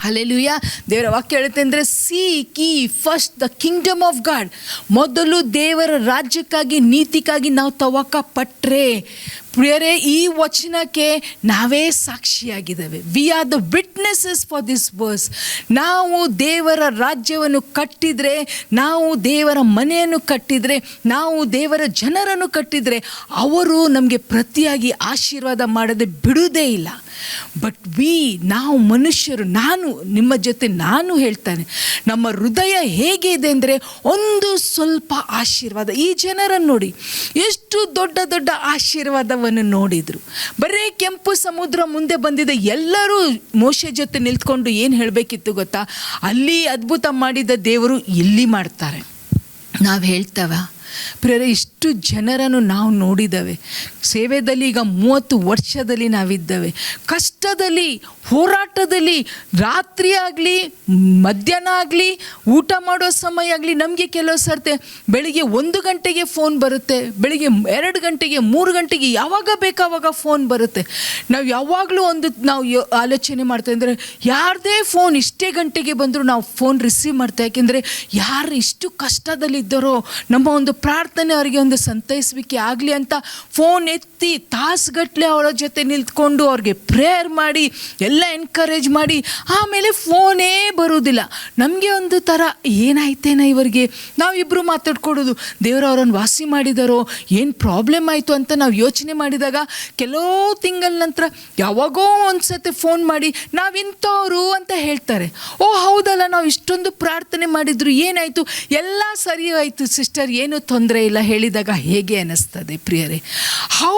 ಹಲ್ಲೆಲೂಯಾ. ದೇವರ ವಾಕ್ಯ ಹೇಳುತ್ತೆ ಅಂದರೆ, seek ye first the kingdom of God. ಮೊದಲು ದೇವರ ರಾಜ್ಯಕ್ಕಾಗಿ, ನೀತಿಗಾಗಿ ನಾವು ತವಕ ಪಟ್ಟರೆ ಪ್ರಿಯರೇ, ಈ ವಚನಕ್ಕೆ ನಾವೇ ಸಾಕ್ಷಿಯಾಗಿದ್ದೇವೆ. We are the witnesses for this verse. ನಾವು ದೇವರ ರಾಜ್ಯವನ್ನು ಕಟ್ಟಿದರೆ, ನಾವು ದೇವರ ಮನೆಯನ್ನು ಕಟ್ಟಿದರೆ, ನಾವು ದೇವರ ಜನರನ್ನು ಕಟ್ಟಿದರೆ, ಅವರು ನಮಗೆ ಪ್ರತಿಯಾಗಿ ಆಶೀರ್ವಾದ ಮಾಡದೆ ಬಿಡುವುದೇ ಇಲ್ಲ. ಬಟ್ ನಾವು ಮನುಷ್ಯರು, ನಿಮ್ಮ ಜೊತೆ ನಾನು ಹೇಳ್ತಾನೆ, ನಮ್ಮ ಹೃದಯ ಹೇಗೆ ಇದೆ ಅಂದರೆ, ಒಂದು ಸ್ವಲ್ಪ ಆಶೀರ್ವಾದ. ಈ ಜನರನ್ನು ನೋಡಿ, ಎಷ್ಟು ದೊಡ್ಡ ದೊಡ್ಡ ಆಶೀರ್ವಾದವನ್ನು ನೋಡಿದ್ರು. ಬರೀ ಕೆಂಪು ಸಮುದ್ರ ಮುಂದೆ ಬಂದಿದೆ, ಎಲ್ಲರೂ ಮೋಶೆ ಜೊತೆ ನಿಲ್ತ್ಕೊಂಡು ಏನು ಹೇಳಬೇಕಿತ್ತು ಗೊತ್ತಾ? ಅಲ್ಲಿ ಅದ್ಭುತ ಮಾಡಿದ ದೇವರು ಇಲ್ಲಿ ಮಾಡ್ತಾರೆ. ನಾವು ಹೇಳ್ತವ ಪ್ರಿಯರೇ, ಇಷ್ಟು ಜನರನ್ನು ನಾವು ನೋಡಿದ್ದೇವೆ. ಸೇವೆಯಲ್ಲಿ ಈಗ 30 ವರ್ಷದಲ್ಲಿ ನಾವಿದ್ದೇವೆ. ಕಷ್ಟದಲ್ಲಿ, ಹೋರಾಟದಲ್ಲಿ, ರಾತ್ರಿ ಆಗಲಿ, ಮಧ್ಯಾಹ್ನ ಆಗಲಿ, ಊಟ ಮಾಡೋ ಸಮಯ ಆಗಲಿ, ನಮಗೆ ಕೆಲವು ಸರ್ತೆ ಬೆಳಿಗ್ಗೆ 1 ಗಂಟೆಗೆ ಫೋನ್ ಬರುತ್ತೆ, ಬೆಳಿಗ್ಗೆ 2 ಗಂಟೆಗೆ, 3 ಗಂಟೆಗೆ, ಯಾವಾಗ ಬೇಕಾವಾಗ ಫೋನ್ ಬರುತ್ತೆ. ನಾವು ಯಾವಾಗಲೂ ನಾವು ಆಲೋಚನೆ ಮಾಡ್ತೇವೆ ಅಂದರೆ, ಯಾರದೇ ಫೋನ್ ಇಷ್ಟೇ ಗಂಟೆಗೆ ಬಂದರೂ ನಾವು ಫೋನ್ ರಿಸೀವ್ ಮಾಡ್ತೇವೆ. ಯಾಕೆಂದರೆ ಯಾರು ಇಷ್ಟು ಕಷ್ಟದಲ್ಲಿದ್ದಾರೋ, ನಮ್ಮ ಒಂದು ಪ್ರಾರ್ಥನೆ ಅವರಿಗೆ ಒಂದು ಸಂತೈಸುವಿಕೆ ಆಗಲಿ ಅಂತ ಫೋನ್ ಎತ್ತಿ ತಾಸುಗಟ್ಟಲೆ ಅವರ ಜೊತೆ ನಿಂತ್ಕೊಂಡು ಅವ್ರಿಗೆ ಪ್ರೇಯರ್ ಮಾಡಿ ಎಲ್ಲ ಎನ್ಕರೇಜ್ ಮಾಡಿ ಆಮೇಲೆ ಫೋನೇ ಬರೋದಿಲ್ಲ. ನಮಗೆ ಒಂದು ಥರ ಏನಾಯ್ತೇನ ಇವರಿಗೆ, ನಾವಿಬ್ಬರು ಮಾತಾಡ್ಕೊಡೋದು, ದೇವರು ಅವರನ್ನು ವಾಸಿ ಮಾಡಿದಾರೋ, ಏನು ಪ್ರಾಬ್ಲಮ್ ಆಯಿತು ಅಂತ ನಾವು ಯೋಚನೆ ಮಾಡಿದಾಗ ಕೆಲವು ತಿಂಗಳ ನಂತರ ಯಾವಾಗೋ ಒಂದು ಸತಿ ಫೋನ್ ಮಾಡಿ ನಾವಿಂಥವ್ರು ಅಂತ ಹೇಳ್ತಾರೆ. ಓ ಹೌದಲ್ಲ, ನಾವು ಇಷ್ಟೊಂದು ಪ್ರಾರ್ಥನೆ ಮಾಡಿದ್ರು, ಏನಾಯಿತು? ಎಲ್ಲ ಸರಿ ಆಯಿತು ಸಿಸ್ಟರ್, ಏನು ತೊಂದರೆ ಇಲ್ಲ ಹೇಳಿದಾಗ ಹೇಗೆ ಅನ್ನಿಸ್ತದೆ ಪ್ರಿಯರೇ? How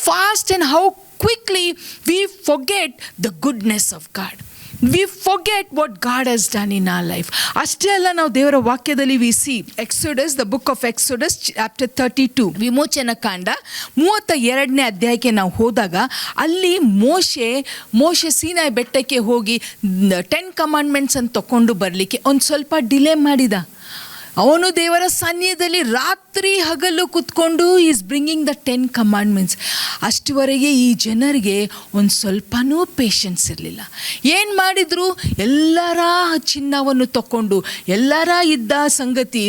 fast and how quickly we forget the goodness of God. We forget what God has done in our life. ಅಷ್ಟೇ ಅಲ್ಲ, ನಾವು ದೇವರ ವಾಕ್ಯದಲ್ಲಿ we see Exodus, the book of Exodus chapter 32, ವಿಮೋಚನ ಕಾಂಡ 32ನೇ ಅಧ್ಯಾಯಕ್ಕೆ ನಾವು ಹೋದಾಗ ಅಲ್ಲಿ ಮೋಶೆ ಸೀನಾಯಿ ಬೆಟ್ಟಕ್ಕೆ ಹೋಗಿ 10 ಕಮಾಂಡ್ಮೆಂಟ್ಸ್ ಅಂತ ತಗೊಂಡು ಬರಲಿಕ್ಕೆ ಒಂದು ಸ್ವಲ್ಪ ಡಿಲೇ ಮಾಡಿದ. ಅವನು ದೇವರ ಸನ್ನಿಧಿಯಲ್ಲಿ ರಾತ್ರಿ ಹಗಲು ಕೂತ್ಕೊಂಡು ಈಸ್ ಬ್ರಿಂಗಿಂಗ್ ದ 10 ಕಮಾಂಡ್ಮೆಂಟ್ಸ್. ಅಷ್ಟುವರೆಗೆ ಈ ಜನರಿಗೆ ಒಂದು ಸ್ವಲ್ಪನೂ ಪೇಷನ್ಸ್ ಇರಲಿಲ್ಲ. ಏನು ಮಾಡಿದರು? ಎಲ್ಲರ ಚಿನ್ನವನ್ನು ತಗೊಂಡು, ಎಲ್ಲರ ಇದ್ದ ಸಂಗತಿ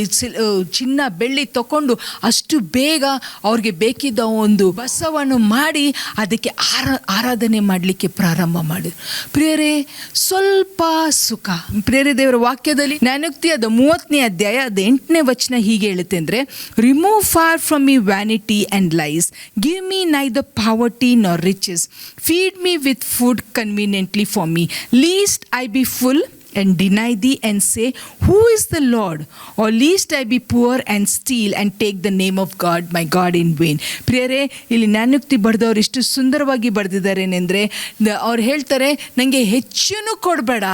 ಚಿನ್ನ ಬೆಳ್ಳಿ ತಗೊಂಡು ಅಷ್ಟು ಬೇಗ ಅವ್ರಿಗೆ ಬೇಕಿದ್ದ ಒಂದು ಬಸವನ್ನು ಮಾಡಿ ಅದಕ್ಕೆ ಆರಾಧನೆ ಮಾಡಲಿಕ್ಕೆ ಪ್ರಾರಂಭ ಮಾಡಿದರು. ಪ್ರಿಯರೇ, ಸ್ವಲ್ಪ ಸುಖ. ಪ್ರಿಯರೇ, ದೇವರ ವಾಕ್ಯದಲ್ಲಿ ಜ್ಞಾನೋಕ್ತಿಯಾದ 30ನೇ ಅಧ್ಯಾಯ ಅಧ್ಯಾಯದ 8ನೇ ವಚನ ಹೀಗೆ ಹೇಳುತ್ತೆ ಅಂದರೆ, remove far from me vanity and lies, give me neither poverty nor riches, feed me with food conveniently for me, lest I be full and deny thee and say, who is the Lord? Or least I be poor and steal and take the name of God, my God, in vain. ಪ್ರಿಯರೇ, ಇಲ್ಲಿ ಜ್ಞಾನೋಕ್ತಿ ಬರೆದವ್ರು ಇಷ್ಟು ಸುಂದರವಾಗಿ ಬರೆದಿದ್ದಾರೆ ಏನೆಂದರೆ, ಅವ್ರು ಹೇಳ್ತಾರೆ, ನನಗೆ ಹೆಚ್ಚನ್ನು ಕೊಡಬೇಡ,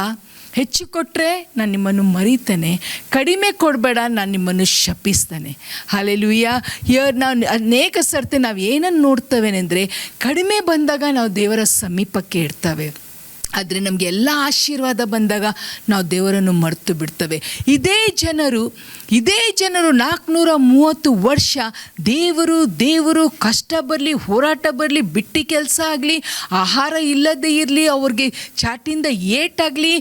ಹೆಚ್ಚು ಕೊಟ್ಟರೆ ನಾನು ನಿಮ್ಮನ್ನು ಮರೀತಾನೆ, ಕಡಿಮೆ ಕೊಡಬೇಡ, ನಾನು ನಿಮ್ಮನ್ನು ಶಪಿಸ್ತಾನೆ. ಹಲ್ಲೆಲೂಯಾ. ನಾವು ಅನೇಕ ಸರ್ತಿ ನಾವು ಏನನ್ನು ನೋಡ್ತೇವೆನೆಂದರೆ, ಕಡಿಮೆ ಬಂದಾಗ ನಾವು ದೇವರ ಸಮೀಪಕ್ಕೆ ಇರ್ತವೆ, ಆದರೆ ನಮಗೆ ಎಲ್ಲ ಆಶೀರ್ವಾದ ಬಂದಾಗ ನಾವು ದೇವರನ್ನು ಮರೆತು ಬಿಡ್ತೇವೆ. ಇದೇ ಜನರು 430 ವರ್ಷ ದೇವರು ಕಷ್ಟ ಬರಲಿ, ಹೋರಾಟ ಬರಲಿ, ಬಿಟ್ಟಿ ಕೆಲಸ ಆಗಲಿ, ಆಹಾರ ಇಲ್ಲದೇ ಇರಲಿ, ಅವ್ರಿಗೆ ಚಾಟಿಂದ ಏಟಾಗಲಿ,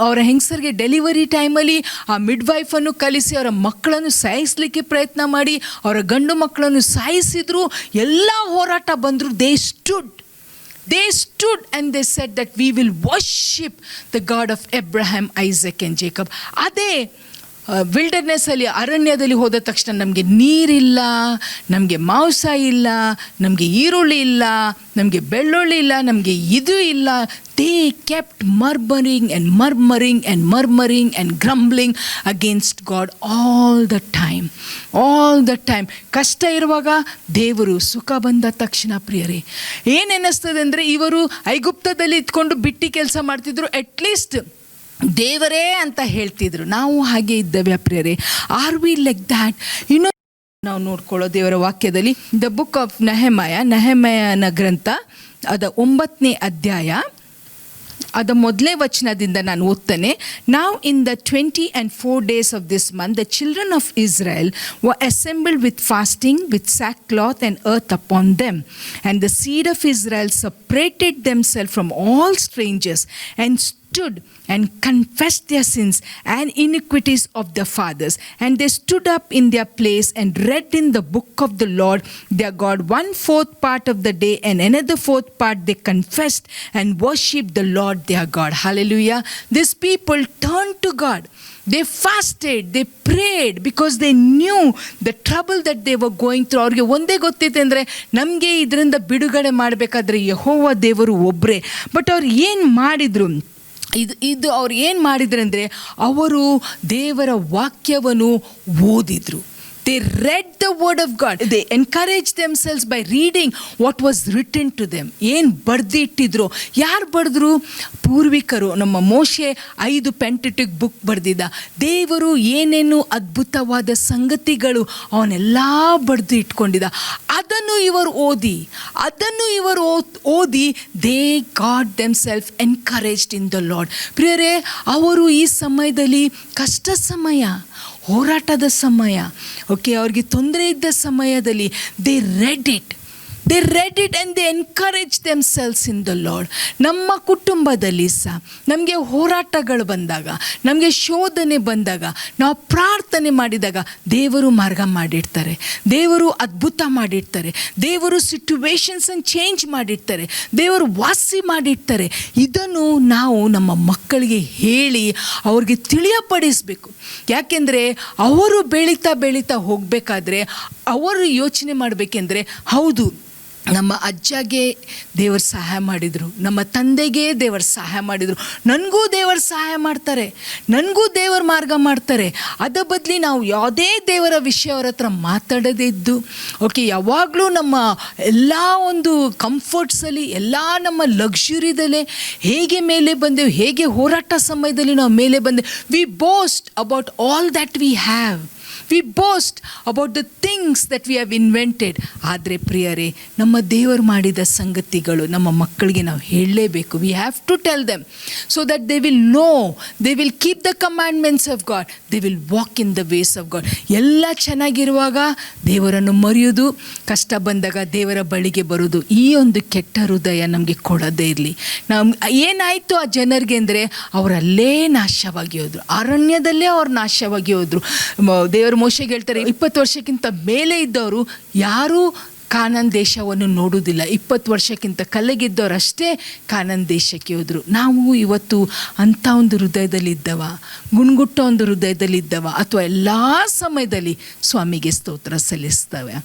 ಅವರ ಹೆಂಗಸರಿಗೆ ಡೆಲಿವರಿ ಟೈಮಲ್ಲಿ ಆ ಮಿಡ್ವೈಫನ್ನು ಕಲಿಸಿ ಅವರ ಮಕ್ಕಳನ್ನು ಸಾಯಿಸಲಿಕ್ಕೆ ಪ್ರಯತ್ನ ಮಾಡಿ ಅವರ ಗಂಡು ಮಕ್ಕಳನ್ನು ಸಾಯಿಸಿದ್ರು. ಎಲ್ಲ ಹೋರಾಟ ಬಂದರು. They stood and they said that we will worship the God of Abraham, Isaac and Jacob. ಅದೇ ವಿಲ್ಡರ್ನೆಸ್ಸಲ್ಲಿ, ಅರಣ್ಯದಲ್ಲಿ ಹೋದ ತಕ್ಷಣ ನಮಗೆ ನೀರಿಲ್ಲ, ನಮಗೆ ಮಾಂಸ ಇಲ್ಲ, ನಮಗೆ ಈರುಳ್ಳಿ ಇಲ್ಲ, ನಮಗೆ ಬೆಳ್ಳುಳ್ಳಿ ಇಲ್ಲ, ನಮಗೆ ಇದು ಇಲ್ಲ. They kept ಮರ್ಮರಿಂಗ್ and grumbling against god all the time. ಕಷ್ಟ ಇರುವಾಗ ದೇವರು, ಸುಖ ಬಂದ ತಕ್ಷಣ ಪ್ರಿಯರೇ ಏನೆನ್ನಿಸ್ತದೆ ಅಂದರೆ, ಇವರು ಐಗುಪ್ತದಲ್ಲಿ ಇದ್ಕೊಂಡು ಬಿಟ್ಟಿ ಕೆಲಸ ಮಾಡ್ತಿದ್ರು, ಅಟ್ಲೀಸ್ಟ್ ದೇವರೇ ಅಂತ ಹೇಳ್ತಿದ್ರು. ನಾವು ಹಾಗೆ ಇದ್ದೇವೆ ಪ್ರಿಯರೇ? Are we like that? ನಾವು ನೋಡ್ಕೊಳ್ಳೋ ದೇವರ ವಾಕ್ಯದಲ್ಲಿ ದ ಬುಕ್ ಆಫ್ ನೆಹೆಮಯನ ಗ್ರಂಥ ಅದ 9ನೇ ಅಧ್ಯಾಯ ಅದ ಮೊದಲೇ ವಚನದಿಂದ ನಾನು ಓದ್ತೇನೆ. Now in the 24 days of this month the children of Israel were assembled with fasting, with sackcloth and earth upon them. And the seed of Israel separated themselves from all strangers and stood and confessed their sins and iniquities of their fathers. And they stood up in their place and read in the book of the Lord their God 1/4 part of the day, and another 4th part they confessed and worshipped the Lord their God. Hallelujah. These people turned to God. They fasted, they prayed because they knew the trouble that they were going through. ಅವ್ರಿಗೆ ಒಂದೇ ಗೊತ್ತಿತ್ತು ಅಂದರೆ, ನಮಗೆ ಇದರಿಂದ ಬಿಡುಗಡೆ ಮಾಡಬೇಕಾದ್ರೆ ಯೆಹೋವ ದೇವರು ಒಬ್ಬರೇ. ಬಟ್ ಅವ್ರು ಏನು ಮಾಡಿದರು? ಅವ್ರು ಏನು ಮಾಡಿದ್ರು ಅಂದರೆ, ಅವರು ದೇವರ ವಾಕ್ಯವನ್ನು ಓದಿದ್ರು. They read the word of God. They encouraged themselves by reading what was written to them. ಏನು ಬರೆದಿಟ್ಟಿದ್ರು? ಯಾರು ಬರೆದ್ರು? ಪೂರ್ವಿಕರು. ನಮ್ಮ ಮೋಶೆ 5 ಪೆಂಟಟಿಕ್ ಬುಕ್ ಬರೆದಿದ್ದ. ದೇವರು ಏನೇನು ಅದ್ಭುತವಾದ ಸಂಗತಿಗಳು ಅವನ್ನೆಲ್ಲ ಬರೆದು ಇಟ್ಕೊಂಡಿದ್ದ. ಅದನ್ನು ಇವರು ಓದಿ they got themself encouraged in the lord. ಪ್ರಿಯರೇ, ಅವರು ಈ ಸಮಯದಲ್ಲಿ ಕಷ್ಟ ಸಮಯ, ಹೋರಾಟದ ಸಮಯ, ಅವ್ರಿಗೆ ತೊಂದರೆ ಇದ್ದ ಸಮಯದಲ್ಲಿ they read it and they encouraged themselves in the Lord. ನಮ್ಮ ಕುಟುಂಬದಲ್ಲಿ ಸಹ ನಮಗೆ ಹೋರಾಟಗಳು ಬಂದಾಗ, ನಮಗೆ ಶೋಧನೆ ಬಂದಾಗ, ನಾವು ಪ್ರಾರ್ಥನೆ ಮಾಡಿದಾಗ ದೇವರು ಮಾರ್ಗ ಮಾಡಿರ್ತಾರೆ, ದೇವರು ಅದ್ಭುತ ಮಾಡಿರ್ತಾರೆ, ದೇವರು ಸಿಚುವೇಶನ್ಸನ್ನು ಚೇಂಜ್ ಮಾಡಿರ್ತಾರೆ, ದೇವರು ವಾಸಿ ಮಾಡಿರ್ತಾರೆ. ಇದನ್ನು ನಾವು ನಮ್ಮ ಮಕ್ಕಳಿಗೆ ಹೇಳಿ ಅವ್ರಿಗೆ ತಿಳಿಯಪಡಿಸಬೇಕು. ಯಾಕೆಂದರೆ ಅವರು ಬೆಳೀತಾ ಹೋಗಬೇಕಾದ್ರೆ ಅವರು ಯೋಚನೆ ಮಾಡಬೇಕೆಂದ್ರೆ, ಹೌದು, ನಮ್ಮ ಅಜ್ಜಗೆ ದೇವರು ಸಹಾಯ ಮಾಡಿದರು, ನಮ್ಮ ತಂದೆಗೆ ದೇವರು ಸಹಾಯ ಮಾಡಿದರು, ನನಗೂ ದೇವರು ಸಹಾಯ ಮಾಡ್ತಾರೆ, ನನಗೂ ದೇವರು ಮಾರ್ಗ ಮಾಡ್ತಾರೆ. ಅದ ಬದಲಿ ನಾವು ಯಾವುದೇ ದೇವರ ವಿಷಯ ಅವ್ರ ಹತ್ರ ಮಾತಾಡದೇ ಇದ್ದು, ಯಾವಾಗಲೂ ನಮ್ಮ ಎಲ್ಲ ಒಂದು ಕಂಫರ್ಟ್ಸಲ್ಲಿ, ಎಲ್ಲ ನಮ್ಮ ಲಕ್ಸುರಿದಲ್ಲೇ ಹೇಗೆ ಮೇಲೆ ಬಂದೆವು, ಹೇಗೆ ಹೋರಾಟ ಸಮಯದಲ್ಲಿ ನಾವು ಮೇಲೆ ಬಂದೆವು. We boast about all that we have. We boast about the things that we have invented. ಆದರೆ ಪ್ರಿಯರೇ, ನಮ್ಮ ದೇವರು ಮಾಡಿದ ಸಂಗತಿಗಳು ನಮ್ಮ ಮಕ್ಕಳಿಗೆ ನಾವು ಹೇಳಲೇಬೇಕು. We have to tell them so that they will know, they will keep the commandments of God, they will walk in the ways of God. ಎಲ್ಲ ಚೆನ್ನಾಗಿರುವಾಗ ದೇವರನ್ನು ಮರೆಯೋದು, ಕಷ್ಟ ಬಂದಾಗ ದೇವರ ಬಳಿಗೆ ಬರೋದು, ಈ ಒಂದು ಕೆಟ್ಟ ಹೃದಯ ನಮಗೆ ಕೊಡದೇ ಇರಲಿ. ಏನಾಯಿತು ಆ ಜನರಿಗೆ ಅಂದರೆ, ಅವರಲ್ಲೇ ನಾಶವಾಗಿ ಹೋದರು, ಅರಣ್ಯದಲ್ಲೇ ಅವ್ರು ನಾಶವಾಗಿ ಹೋದರು. ದೇವರು ಮೋಶೆಗೆ ಹೇಳ್ತಾರೆ, 20 ವರ್ಷಕ್ಕಿಂತ ಮೇಲೆ ಇದ್ದವರು ಯಾರೂ ಕಾನಾನ್ ದೇಶವನ್ನು ನೋಡುವುದಿಲ್ಲ. 20 ವರ್ಷಕ್ಕಿಂತ ಕಲೆಗಿದ್ದವರಷ್ಟೇ ಕಾನಾನ್ ದೇಶಕ್ಕೆ ಹೋದರು. ನಾವು ಇವತ್ತು ಅಂಥ ಒಂದು ಹೃದಯದಲ್ಲಿದ್ದವ, ಗುಣಗುಟ್ಟ ಒಂದು ಹೃದಯದಲ್ಲಿದ್ದವ, ಅಥವಾ ಎಲ್ಲ ಸಮಯದಲ್ಲಿ ಸ್ವಾಮಿಗೆ ಸ್ತೋತ್ರ ಸಲ್ಲಿಸ್ತವೆ.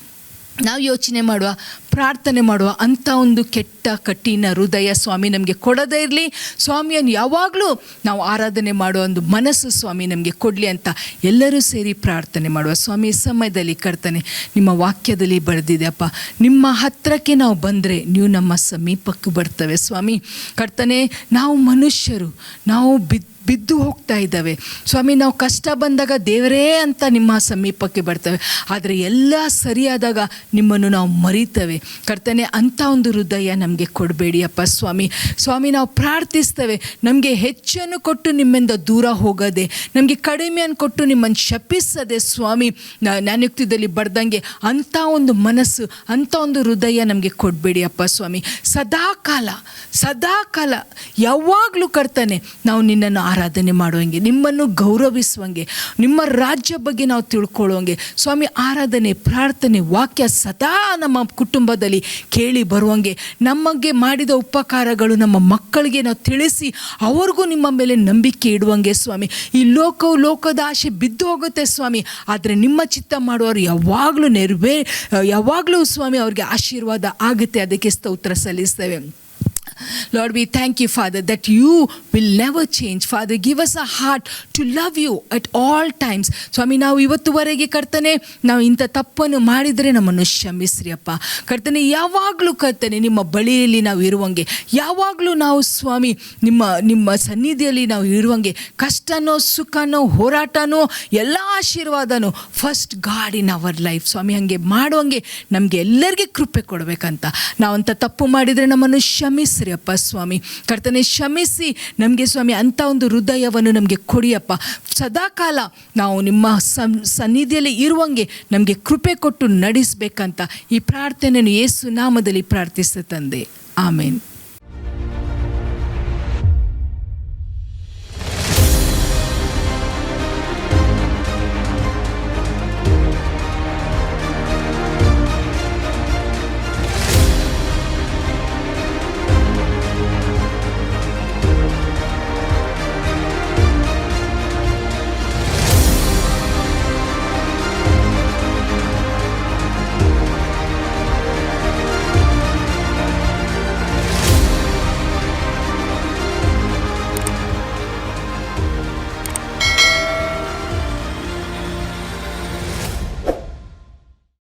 ನಾವು ಯೋಚನೆ ಮಾಡುವ, ಪ್ರಾರ್ಥನೆ ಮಾಡುವ, ಅಂಥ ಒಂದು ಕೆಟ್ಟ ಕಠಿಣ ಹೃದಯ ಸ್ವಾಮಿ ನಮಗೆ ಕೊಡದೇ ಇರಲಿ. ಸ್ವಾಮಿಯನ್ನು ಯಾವಾಗಲೂ ನಾವು ಆರಾಧನೆ ಮಾಡುವ ಒಂದು ಮನಸ್ಸು ಸ್ವಾಮಿ ನಮಗೆ ಕೊಡಲಿ ಅಂತ ಎಲ್ಲರೂ ಸೇರಿ ಪ್ರಾರ್ಥನೆ ಮಾಡುವ. ಸ್ವಾಮಿ, ಸಮಯದಲ್ಲಿ ಕರ್ತನೆ ನಿಮ್ಮ ವಾಕ್ಯದಲ್ಲಿ ಬರೆದಿದೆ ಅಪ್ಪ, ನಿಮ್ಮ ಹತ್ತಿರಕ್ಕೆ ನಾವು ಬಂದರೆ ನೀವು ನಮ್ಮ ಸಮೀಪಕ್ಕೆ ಬರ್ತವೆ. ಸ್ವಾಮಿ ಕರ್ತನೆ, ನಾವು ಮನುಷ್ಯರು, ನಾವು ಬಿದ್ದು ಹೋಗ್ತಾ ಇದ್ದಾವೆ ಸ್ವಾಮಿ. ನಾವು ಕಷ್ಟ ಬಂದಾಗ ದೇವರೇ ಅಂತ ನಿಮ್ಮ ಸಮೀಪಕ್ಕೆ ಬರ್ತವೆ, ಆದರೆ ಎಲ್ಲ ಸರಿಯಾದಾಗ ನಿಮ್ಮನ್ನು ನಾವು ಮರಿತೇವೆ ಕರ್ತನೆ. ಅಂಥ ಒಂದು ಹೃದಯ ನಮಗೆ ಕೊಡಬೇಡಿ ಅಪ್ಪ ಸ್ವಾಮಿ. ಸ್ವಾಮಿ, ನಾವು ಪ್ರಾರ್ಥಿಸ್ತೇವೆ, ನಮಗೆ ಹೆಚ್ಚನ್ನು ಕೊಟ್ಟು ನಿಮ್ಮಿಂದ ದೂರ ಹೋಗದೆ, ನಮಗೆ ಕಡಿಮೆಯನ್ನು ಕೊಟ್ಟು ನಿಮ್ಮನ್ನು ಶಪಿಸದೆ ಸ್ವಾಮಿ, ಜ್ಞಾನಯುಕ್ತದಲ್ಲಿ ಬರ್ದಂಗೆ ಅಂಥ ಒಂದು ಮನಸ್ಸು, ಅಂಥ ಒಂದು ಹೃದಯ ನಮಗೆ ಕೊಡಬೇಡಿ ಅಪ್ಪ ಸ್ವಾಮಿ. ಸದಾಕಾಲ ಯಾವಾಗಲೂ ಕರ್ತನೆ ನಾವು ನಿನ್ನನ್ನು ಆರಾಧನೆ ಮಾಡುವಂಗೆ, ನಿಮ್ಮನ್ನು ಗೌರವಿಸುವಂಗೆ, ನಿಮ್ಮ ರಾಜ್ಯ ಬಗ್ಗೆ ನಾವು ತಿಳ್ಕೊಳ್ಳುವಂಗೆ ಸ್ವಾಮಿ, ಆರಾಧನೆ, ಪ್ರಾರ್ಥನೆ, ವಾಕ್ಯ ಸದಾ ನಮ್ಮ ಕುಟುಂಬದಲ್ಲಿ ಕೇಳಿ ಬರುವಂಗೆ, ನಮಗೆ ಮಾಡಿದ ಉಪಕಾರಗಳು ನಮ್ಮ ಮಕ್ಕಳಿಗೆ ನಾವು ತಿಳಿಸಿ ಅವ್ರಿಗೂ ನಿಮ್ಮ ಮೇಲೆ ನಂಬಿಕೆ ಇಡುವಂಗೆ ಸ್ವಾಮಿ. ಈ ಲೋಕದ ಆಶೆ ಬಿದ್ದು ಹೋಗುತ್ತೆ ಸ್ವಾಮಿ, ಆದರೆ ನಿಮ್ಮ ಚಿತ್ತ ಮಾಡುವವರು ಯಾವಾಗಲೂ ಸ್ವಾಮಿ ಅವ್ರಿಗೆ ಆಶೀರ್ವಾದ ಆಗುತ್ತೆ. ಅದಕ್ಕೆ ಸ್ತೋತ್ರ ಸಲ್ಲಿಸ್ತೇವೆ. Lord, we thank you, Father, that you will never change. Father, give us a heart to love you at all times. ಸ್ವಾಮಿ, ನಾವು ಇವತ್ತುವರೆಗೆ ಕರ್ತನೆ ನಾವು ಇಂಥ ತಪ್ಪನ್ನು ಮಾಡಿದರೆ ನಮ್ಮನ್ನು ಕ್ಷಮಿಸ್ರಿ ಅಪ್ಪ ಕರ್ತನೆ. ಯಾವಾಗಲೂ ಕರ್ತನೆ ನಿಮ್ಮ ಬಳಿಯಲ್ಲಿ ನಾವು ಇರುವಂಗೆ, ಯಾವಾಗಲೂ ನಾವು ಸ್ವಾಮಿ ನಿಮ್ಮ ಸನ್ನಿಧಿಯಲ್ಲಿ ನಾವು ಇರುವಂಗೆ, ಕಷ್ಟನೋ ಸುಖನೋ ಹೋರಾಟನೋ ಎಲ್ಲ ಆಶೀರ್ವಾದನೋ first God in our life ಸ್ವಾಮಿ. ಹಾಗೆ ಮಾಡುವಂಗೆ ನಮಗೆ ಎಲ್ಲರಿಗೆ ಕೃಪೆ ಕೊಡಬೇಕಂತ. ನಾವಂಥ ತಪ್ಪು ಮಾಡಿದರೆ ನಮ್ಮನ್ನು ಕ್ಷಮಿಸ್ರಿ ಅಪ್ಪ ಸ್ವಾಮಿ ಕರ್ತನೆ. ಕ್ಷಮಿಸಿ ನಮಗೆ ಸ್ವಾಮಿ ಅಂಥ ಒಂದು ಹೃದಯವನ್ನು ನಮಗೆ ಕೊಡಿಯಪ್ಪ. ಸದಾಕಾಲ ನಾವು ನಿಮ್ಮ ಸನ್ನಿಧಿಯಲ್ಲಿ ಇರುವಂಗೆ ನಮಗೆ ಕೃಪೆ ಕೊಟ್ಟು ನಡೆಸಬೇಕಂತ ಈ ಪ್ರಾರ್ಥನೆಯನ್ನು ಯೇಸು ನಾಮದಲ್ಲಿ ಪ್ರಾರ್ಥಿಸುತ್ತೆ ತಂದೆ. ಆಮೇನ್.